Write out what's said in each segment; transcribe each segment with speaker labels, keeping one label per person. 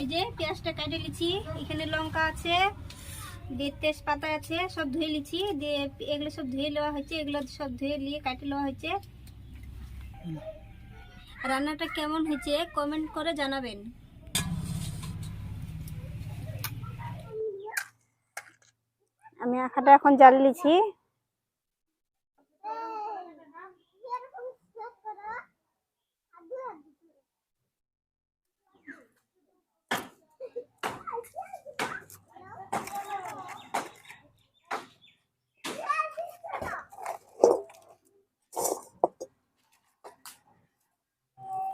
Speaker 1: এই যে পেঁয়াজটা কেটে নিচ্ছি, এখানে লঙ্কা আছে, দিয়ে তেজপাতা আছে, সব ধুয়ে নিচ্ছি, দিয়ে এগুলো সব ধুয়ে নেওয়া হয়েছে, এগুলো সব ধুয়ে নিয়ে কাটে নেওয়া হয়েছে। রান্নাটা কেমন হয়েছে কমেন্ট করে জানাবেন। আমি আখাটা এখন জ্বাল নিচ্ছি।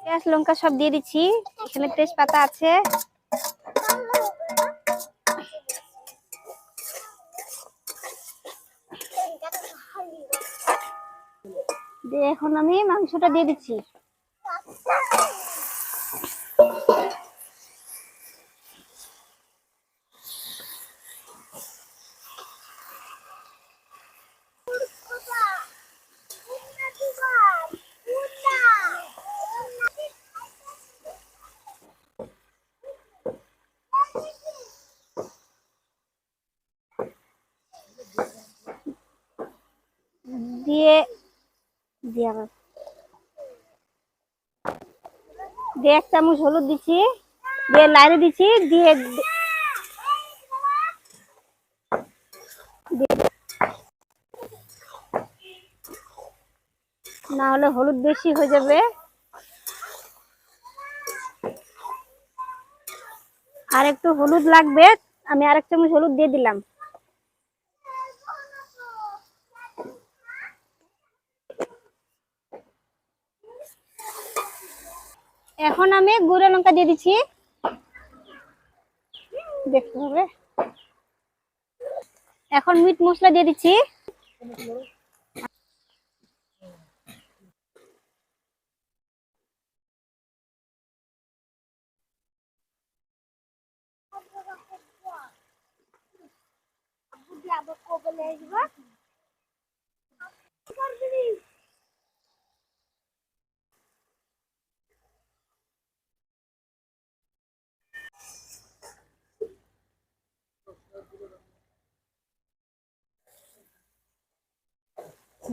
Speaker 1: পেঁয়াজ লঙ্কা সব দিয়ে দিচ্ছি, এখানে তেজপাতা আছে। দিয়ে এখন আমি মাংসটা দিয়ে দিচ্ছি। দিয়ে দিয়ে 1 চামচ হলুদ দিচ্ছি, দিয়ে লাড়ে দিচ্ছি, দিয়ে না হলে হলুদ বেশি হয়ে যাবে। আর একটু হলুদ লাগবে, আমি আর 1 চামচ হলুদ দিয়ে দিলাম। এখন আমি গুঁড়ো লঙ্কা দিয়ে দিচ্ছি, দেখতে হবে। এখন মিট মশলা দিয়ে দিচ্ছি।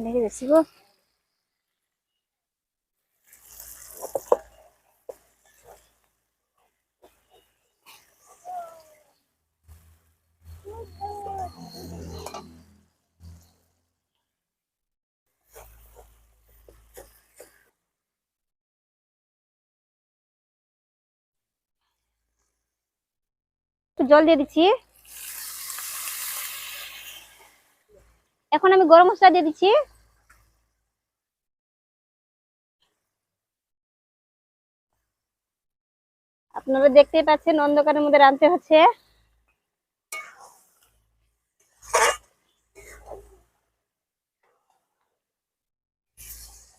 Speaker 1: লেগে গেছি গো। একটু জল দিয়ে দিচ্ছি। এখন আমি গরম মশলা দিয়ে দিচ্ছি। আপনারা দেখতেই পাচ্ছেন অন্ধকারের মধ্যে রাঁধতে হচ্ছে।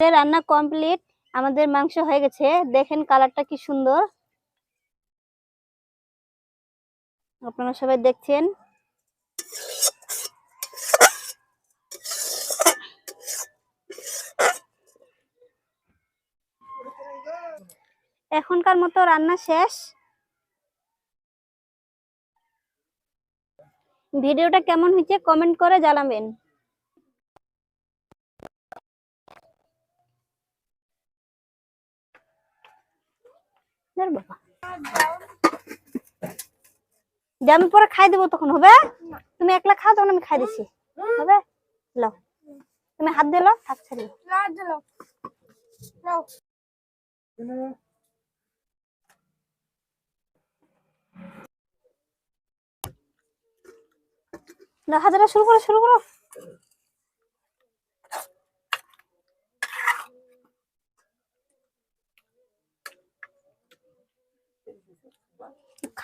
Speaker 1: রান্না কমপ্লিট, আমাদের মাংস হয়ে গেছে। দেখেন কালারটা কি সুন্দর, আপনারা সবাই দেখছেন। এখনকার মতো রান্না শেষ। ভিডিওটা কেমন হয়েছে কমেন্ট করে জানাবেন। আমি পরে খাই দেবো, তখন হবে। তুমি একলা খাও, তখন আমি খাই দিচ্ছি, হবে? লো, তুমি হাত দিলো, থাক ছেড়ে হাজারা শুরু করো।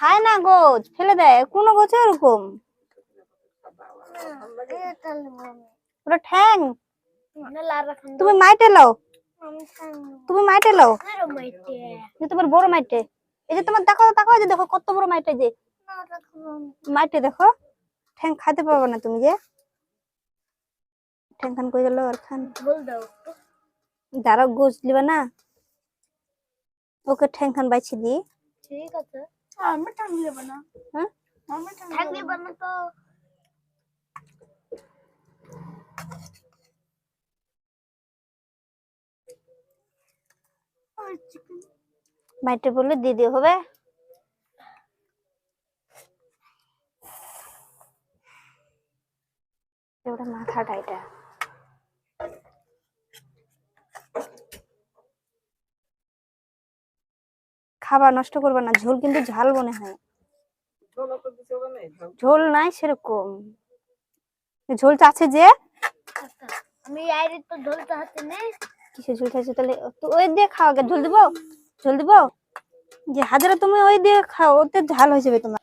Speaker 1: খায় না গোছ, ফেলে দেয়। কোনো গোছ এরকম ওটা ঠ্যাং। তুমি মাইটে লাও, তুমি মাইটে লাও, যে তোমার বড় মাইটে। এই যে তোমার দেখো দেখো, যে দেখো কত বড় মাইটে, যে মাইটে দেখো। ঠ্যাং খাইতে পারবে না তুমি, যে ঠ্যাং খান কই গেল আর খান। যারা গোছ লিবা না, ওকে ঠ্যাং খান বাইছি দি। ঠিক আছে, আমি ঠ্যাং লিব না। হ্যাঁ, আমি ঠ্যাং লিব না তো। মাইটে বললে দিদি হবে। ওটা মাথাটা, এটা খাবার নষ্ট করবে না। ঝোল কিন্তু ঝাল মনে হয়। ঝোল নাই সেরকম, ঝোল আছে যে আমি আইরে তো ঝোল চাচ্ছি না। কিসে ঝোল চাচ্ছি তাহলে? তো ওই দিয়ে খাও, আগে ঝোল দিব, ঝোল দিব। যে হাজারা তুমি ওই দিয়ে খাও, ওতে ঝাল হয়ে যাবে তোমার।